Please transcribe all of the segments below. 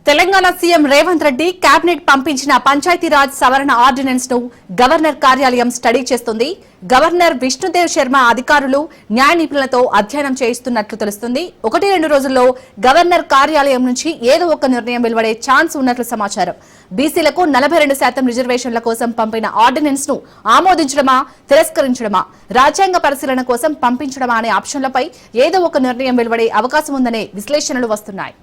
Telangana CM Revanth Reddy cabinet పంపించిన పంచాయతీరాజ్ సవరణ ordinance ను గవర్నర్ కార్యాలయం స్టడీ చేస్తుంది. గవర్నర్ విష్ణుదేవ్ శర్మ అధికారులు న్యాయ నిపుణులతో అధ్యయనం చేయిస్తున్నట్లు తెలుస్తుంది. 1-2 రోజుల్లో గవర్నర్ కార్యాలయం నుంచి ఏదో ఒక నిర్ణయం వెలువడే ఛాన్స్ ఉన్నట్లు సమాచారం. బీసీలకు 42% రిజర్వేషన్ల కోసం పంపిన ఆర్డినెన్స్ ను ఆమోదించడమా, తిరస్కరించడమా, రాజ్యాంగ పరిశీలన కోసం పంపించడమా అనే ఆప్షన్లపై ఏదో ఒక నిర్ణయం వెలువడే అవకాశం ఉందనే విశ్లేషణలు వస్తున్నాయి.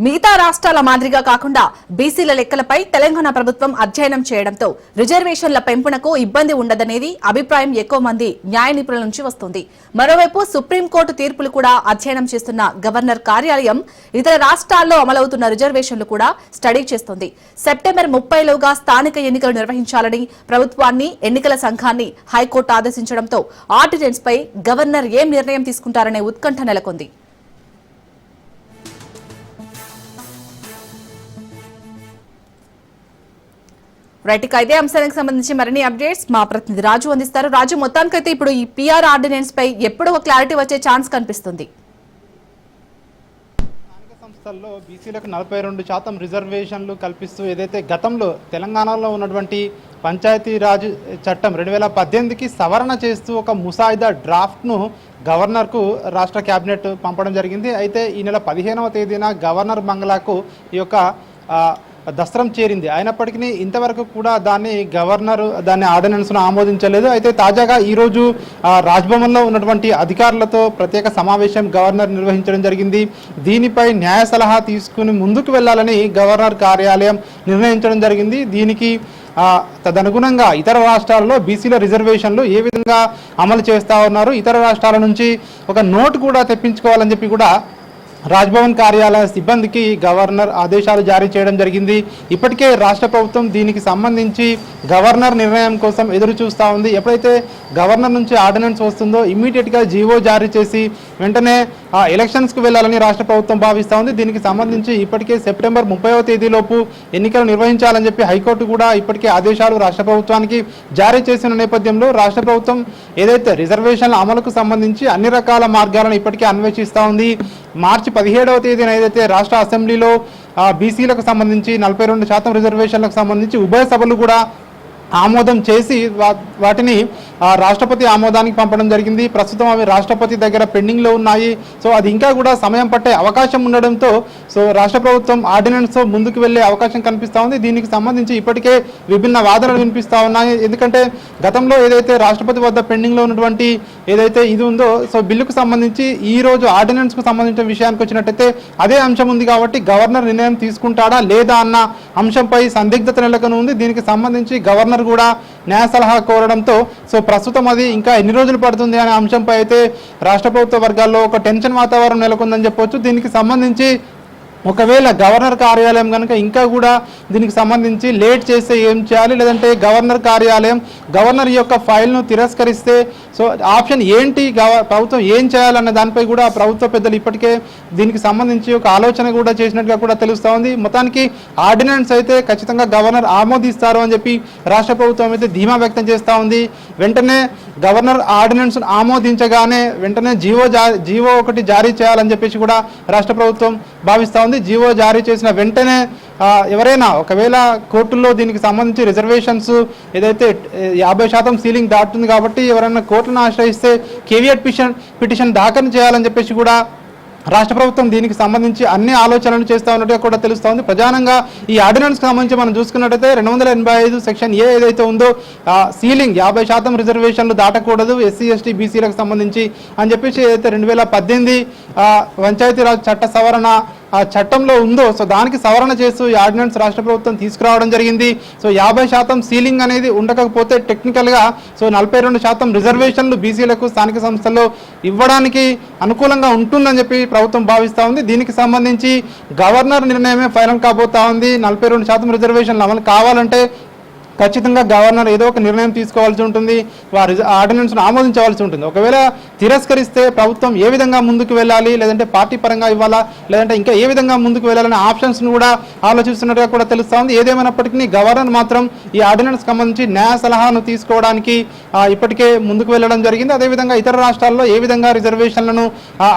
మిగతా రాష్ట్రాల మాదిరిగా కాకుండా బీసీల లెక్కలపై తెలంగాణ ప్రభుత్వం అధ్యయనం చేయడంతో రిజర్వేషన్ల పెంపునకు ఇబ్బంది ఉండదనేది అభిప్రాయం ఎక్కువ మంది న్యాయ నిపుణుల నుంచి వస్తోంది. మరోవైపు సుప్రీంకోర్టు తీర్పులు కూడా అధ్యయనం చేస్తున్న గవర్నర్ కార్యాలయం ఇతర రాష్ట్రాల్లో అమలవుతున్న రిజర్వేషన్లు కూడా స్టడీ చేస్తోంది. సెప్టెంబర్ 30లోగా స్థానిక ఎన్నికలు నిర్వహించాలని ప్రభుత్వాన్ని, ఎన్నికల సంఘాన్ని హైకోర్టు ఆదేశించడంతో ఆర్డినెన్స్ పై గవర్నర్ ఏం నిర్ణయం తీసుకుంటారనే ఉత్కంఠ నెలకొంది. రైట్, ఇదే అంశానికి సంబంధించి మరిన్ని అప్డేట్స్ మా ప్రతినిధి రాజు అందిస్తారు. రాజు, మొత్తానికైతే ఇప్పుడు ఈ పిఆర్ ఆర్డినెన్స్ పై ఎప్పుడు ఒక క్లారిటీ వచ్చే ఛాన్స్ కనిపిస్తుంది? స్థానిక సంస్థల్లో బీసీలకు 42% రిజర్వేషన్లు కల్పిస్తూ ఏదైతే గతంలో తెలంగాణలో ఉన్నటువంటి పంచాయతీరాజ్ చట్టం 2018కి సవరణ చేస్తూ ఒక ముసాయిదా డ్రాఫ్ట్ను గవర్నర్కు రాష్ట్ర కేబినెట్ పంపడం జరిగింది. అయితే ఈ నెల 15వ తేదీన గవర్నర్ బంగ్లాకు ఈ యొక్క దస్త్రం చేరింది. అయినప్పటికీ ఇంతవరకు కూడా దాన్ని ఆర్డినెన్స్ను ఆమోదించలేదు. అయితే తాజాగా ఈరోజు రాజ్భవన్లో ఉన్నటువంటి అధికారులతో ప్రత్యేక సమావేశం గవర్నర్ నిర్వహించడం జరిగింది. దీనిపై న్యాయ సలహా తీసుకుని ముందుకు వెళ్లాలని గవర్నర్ కార్యాలయం నిర్ణయించడం జరిగింది. దీనికి తదనుగుణంగా ఇతర రాష్ట్రాల్లో బీసీల రిజర్వేషన్లు ఏ విధంగా అమలు చేస్తూ ఉన్నారు, ఇతర రాష్ట్రాల నుంచి ఒక నోటు కూడా తెప్పించుకోవాలని చెప్పి కూడా రాజ్భవన్ కార్యాలయ సిబ్బందికి గవర్నర్ ఆదేశాలు జారీ చేయడం జరిగింది. ఇప్పటికే రాష్ట్ర ప్రభుత్వం దీనికి సంబంధించి గవర్నర్ నిర్ణయం కోసం ఎదురు చూస్తూ ఉంది. ఎప్పుడైతే గవర్నర్ నుంచి ఆర్డినెన్స్ వస్తుందో ఇమ్మీడియట్గా జీవో జారీ చేసి వెంటనే ఎలక్షన్స్కు వెళ్లాలని రాష్ట్ర ప్రభుత్వం భావిస్తూ ఉంది. దీనికి సంబంధించి ఇప్పటికే సెప్టెంబర్ 30వ తేదీలోపు ఎన్నికలు నిర్వహించాలని చెప్పి హైకోర్టు కూడా ఇప్పటికే ఆదేశాలు రాష్ట్ర ప్రభుత్వానికి జారీ చేసిన నేపథ్యంలో రాష్ట్ర ప్రభుత్వం ఏదైతే రిజర్వేషన్ల అమలుకు సంబంధించి అన్ని రకాల మార్గాలను ఇప్పటికే అన్వేషిస్తూ ఉంది. మార్చి 17వ తేదీన ఏదైతే రాష్ట్ర అసెంబ్లీలో బీసీలకు సంబంధించి 42% రిజర్వేషన్లకు సంబంధించి ఉభయ సభలు కూడా ఆమోదం చేసి వాటిని రాష్ట్రపతి ఆమోదానికి పంపడం జరిగింది. ప్రస్తుతం అవి రాష్ట్రపతి దగ్గర పెండింగ్లో ఉన్నాయి. సో అది ఇంకా కూడా సమయం పట్టే అవకాశం ఉండడంతో రాష్ట్ర ప్రభుత్వం ఆర్డినెన్స్ ముందుకు వెళ్లే అవకాశం కనిపిస్తూ ఉంది. దీనికి సంబంధించి ఇప్పటికే విభిన్న వాదనలు వినిపిస్తూ ఉన్నాయి. ఎందుకంటే గతంలో ఏదైతే రాష్ట్రపతి వద్ద పెండింగ్లో ఉన్నటువంటి ఏదైతే ఇది ఉందో బిల్లుకు సంబంధించి ఈ రోజు ఆర్డినెన్స్కు సంబంధించిన విషయానికి వచ్చినట్టయితే అదే అంశం ఉంది కాబట్టి గవర్నర్ నిర్ణయం తీసుకుంటాడా లేదా అన్న అంశంపై సందిగ్ధత నెలకొని ఉంది. దీనికి సంబంధించి గవర్నర్ కూడా న్యాయ సలహా కోరడంతో ప్రస్తుతం అది ఇంకా ఎన్ని రోజులు పడుతుంది అనే అంశంపై అయితే రాష్ట్ర ప్రభుత్వ వర్గాల్లో ఒక టెన్షన్ వాతావరణం నెలకొందని చెప్పొచ్చు. దీనికి సంబంధించి ఒకవేళ గవర్నర్ కార్యాలయం కనుక ఇంకా కూడా దీనికి సంబంధించి లేట్ చేస్తే ఏం చేయాలి, లేదంటే గవర్నర్ కార్యాలయం గవర్నర్ యొక్క ఫైల్ను తిరస్కరిస్తే ఆప్షన్ ఏంటి, ప్రభుత్వం ఏం చేయాలన్న దానిపై కూడా ప్రభుత్వ పెద్దలు ఇప్పటికే దీనికి సంబంధించి ఒక ఆలోచన కూడా చేసినట్టుగా కూడా తెలుస్తూ ఉంది. మొత్తానికి ఆర్డినెన్స్ అయితే ఖచ్చితంగా గవర్నర్ ఆమోదిస్తారు అని చెప్పి రాష్ట్ర ప్రభుత్వం అయితే ధీమా వ్యక్తం చేస్తూ ఉంది. వెంటనే గవర్నర్ ఆర్డినెన్స్ ఆమోదించగానే వెంటనే జీవో ఒకటి జారీ చేయాలని చెప్పేసి కూడా రాష్ట్ర ప్రభుత్వం భావిస్తూ ఉంది. జీవో జారీ చేసిన వెంటనే ఎవరైనా ఒకవేళ కోర్టుల్లో దీనికి సంబంధించి రిజర్వేషన్స్ ఏదైతే 50% సీలింగ్ దాటుతుంది కాబట్టి ఎవరైనా కోర్టును ఆశ్రయిస్తే కేవియట్ పిటిషన్ దాఖలు చేయాలని చెప్పేసి కూడా రాష్ట్ర ప్రభుత్వం దీనికి సంబంధించి అన్ని ఆలోచనలు చేస్తూ ఉన్నట్టుగా కూడా తెలుస్తూ ఉంది. ప్రధానంగా ఈ ఆర్డినెన్స్కి సంబంధించి మనం చూసుకున్నట్టయితే 285 సెక్షన్ ఏ ఏదైతే ఉందో సీలింగ్ 50% రిజర్వేషన్లు దాటకూడదు ఎస్సీ ఎస్టీ బీసీలకు సంబంధించి అని చెప్పేసి ఏదైతే 2018 పంచాయతీరాజ్ చట్ట సవరణ చట్టంలో ఉందో దానికి సవరణ చేస్తూ ఈ ఆర్డినెన్స్ రాష్ట్ర ప్రభుత్వం తీసుకురావడం జరిగింది. 50% సీలింగ్ అనేది ఉండకపోతే టెక్నికల్గా 42% రిజర్వేషన్లు బీసీలకు స్థానిక సంస్థల్లో ఇవ్వడానికి అనుకూలంగా ఉంటుందని చెప్పి ప్రభుత్వం భావిస్తూ ఉంది. దీనికి సంబంధించి గవర్నర్ నిర్ణయమే ఫైనల్ కాబోతా ఉంది. 42% రిజర్వేషన్లు అమలు కావాలంటే ఖచ్చితంగా గవర్నర్ ఏదో ఒక నిర్ణయం తీసుకోవాల్సి ఉంటుంది, వారి ఆర్డినెన్స్ను ఆమోదించవలసి ఉంటుంది. ఒకవేళ తిరస్కరిస్తే ప్రభుత్వం ఏ విధంగా ముందుకు వెళ్ళాలి, లేదంటే పార్టీ పరంగా ఇవ్వాలా, లేదంటే ఇంకా ఏ విధంగా ముందుకు వెళ్ళాలనే ఆప్షన్స్ను కూడా ఆలోచిస్తున్నట్టుగా కూడా తెలుస్తూ ఉంది. ఏదేమైనప్పటికీ గవర్నర్ మాత్రం ఈ ఆర్డినెన్స్ సంబంధించి న్యాయ సలహాను తీసుకోవడానికి ఇప్పటికే ముందుకు వెళ్ళడం జరిగింది. అదేవిధంగా ఇతర రాష్ట్రాల్లో ఏ విధంగా రిజర్వేషన్లను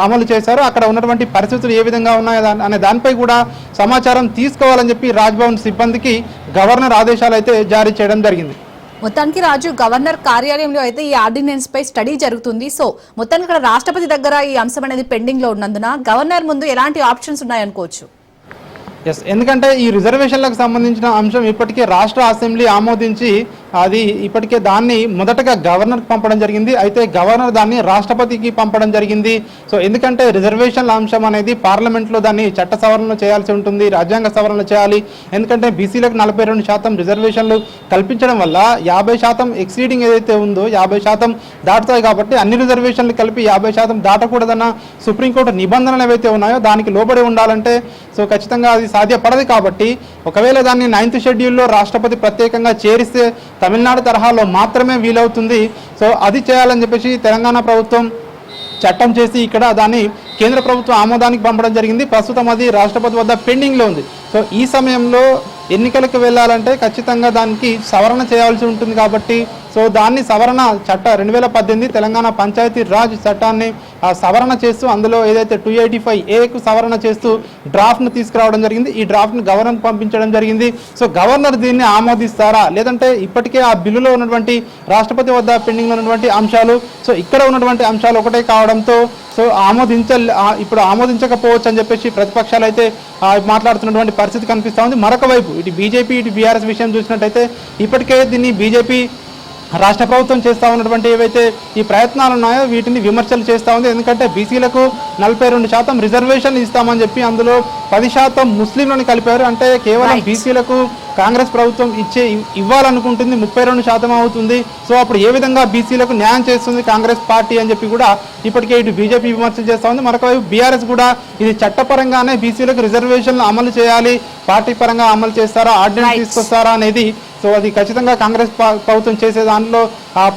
అమలు చేశారో, అక్కడ ఉన్నటువంటి పరిస్థితులు ఏ విధంగా ఉన్నాయో అనే దానిపై కూడా సమాచారం తీసుకోవాలని చెప్పి రాజ్భవన్ సిబ్బందికి గవర్నర్ ఆదేశాలు అయితే జారీ చేయడం జరిగింది. మొత్తానికి రాజు, గవర్నర్ కార్యాలయంలో అయితే ఈ ఆర్డినెన్స్ పై స్టడీ జరుగుతుంది. సో మొత్తానికి ఇక్కడ రాష్ట్రపతి దగ్గర ఈ అంశం అనేది పెండింగ్ లో ఉన్నందున గవర్నర్ ముందు ఎలాంటి ఆప్షన్స్ ఉన్నాయనుకోవచ్చు? ఎస్, ఎందుకంటే ఈ రిజర్వేషన్లకు సంబంధించిన అంశం ఇప్పటికే రాష్ట్ర అసెంబ్లీ ఆమోదించి అది ఇప్పటికే దాన్ని మొదటగా గవర్నర్కి పంపడం జరిగింది. అయితే గవర్నర్ దాన్ని రాష్ట్రపతికి పంపడం జరిగింది. సో ఎందుకంటే రిజర్వేషన్ల అంశం అనేది పార్లమెంట్లో దాన్ని చట్ట సవరణలు చేయాల్సి ఉంటుంది, రాజ్యాంగ సవరణలు చేయాలి. ఎందుకంటే బీసీలకు 42% రిజర్వేషన్లు కల్పించడం వల్ల 50% ఎక్సీడింగ్ ఏదైతే ఉందో 50% దాటుతాయి. కాబట్టి అన్ని రిజర్వేషన్లు కలిపి 50% దాటకూడదన్న సుప్రీంకోర్టు నిబంధనలు ఏవైతే ఉన్నాయో దానికి లోబడి ఉండాలంటే సో ఖచ్చితంగా అది సాధ్యపడదు. కాబట్టి ఒకవేళ దాన్ని 9th షెడ్యూల్లో రాష్ట్రపతి ప్రత్యేకంగా చేరిస్తే తమిళనాడు తరహాలో మాత్రమే వీలవుతుంది. సో అది చేయాలని చెప్పేసి తెలంగాణ ప్రభుత్వం చట్టం చేసి ఇక్కడ దాన్ని కేంద్ర ప్రభుత్వం ఆమోదానికి పంపడం జరిగింది. ప్రస్తుతం అది రాష్ట్రపతి వద్ద పెండింగ్లో ఉంది. సో ఈ సమయంలో ఎన్నికలకు వెళ్ళాలంటే ఖచ్చితంగా దానికి సవరణ చేయాల్సి ఉంటుంది. కాబట్టి సో దాన్ని సవరణ చట్ట 2018 తెలంగాణ పంచాయతీ రాజ్ చట్టాన్ని సవరణ చేస్తూ అందులో ఏదైతే 285A సవరణ చేస్తూ డ్రాఫ్ట్ను తీసుకురావడం జరిగింది. ఈ డ్రాఫ్ట్ను గవర్నర్కి పంపించడం జరిగింది. సో గవర్నర్ దీన్ని ఆమోదిస్తారా, లేదంటే ఇప్పటికే ఆ బిల్లులో ఉన్నటువంటి రాష్ట్రపతి వద్ద పెండింగ్లో ఉన్నటువంటి అంశాలు సో ఇక్కడ ఉన్నటువంటి అంశాలు ఒకటే కావడంతో సో ఇప్పుడు ఆమోదించకపోవచ్చు అని చెప్పేసి ప్రతిపక్షాలు అయితే మాట్లాడుతున్నటువంటి పరిస్థితి కనిపిస్తూ ఉంది. మరొక వైపు ఇటు బీజేపీ ఇటు బీఆర్ఎస్ విషయం చూసినట్టయితే ఇప్పటికే దీన్ని బీజేపీ రాష్ట్ర ప్రభుత్వం చేస్తూ ఉన్నటువంటి ఏవైతే ఈ ప్రయత్నాలు ఉన్నాయో వీటిని విమర్శలు చేస్తూ ఉంది. ఎందుకంటే బీసీలకు 42% రిజర్వేషన్లు ఇస్తామని చెప్పి అందులో 10% ముస్లింలను కలిపారు. అంటే కేవలం బీసీలకు కాంగ్రెస్ ప్రభుత్వం ఇవ్వాలనుకుంటుంది 32% అవుతుంది. సో అప్పుడు ఏ విధంగా బీసీలకు న్యాయం చేస్తుంది కాంగ్రెస్ పార్టీ అని చెప్పి కూడా ఇప్పటికే ఇటు బీజేపీ విమర్శలు చేస్తూ ఉంది. మరొకవైపు బీఆర్ఎస్ కూడా ఇది చట్టపరంగానే బీసీలకు రిజర్వేషన్లు అమలు చేయాలి, పార్టీ పరంగా అమలు చేస్తారా, ఆర్డినెన్స్ తీసుకొస్తారా అనేది సో అది ఖచ్చితంగా కాంగ్రెస్ ప్రభుత్వం చేసే దాంట్లో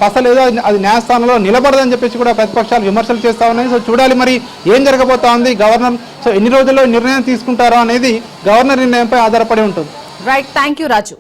పసలేదో అది న్యాయస్థానంలో నిలబడదని చెప్పేసి కూడా ప్రతిపక్షాలు విమర్శలు చేస్తూ ఉన్నాయి. సో చూడాలి మరి ఏం జరగబోతా ఉంది. గవర్నర్ సో ఎన్ని రోజుల్లో నిర్ణయం తీసుకుంటారో అనేది గవర్నర్ నిర్ణయంపై ఆధారపడి ఉంటుంది. Right, thank you Raju.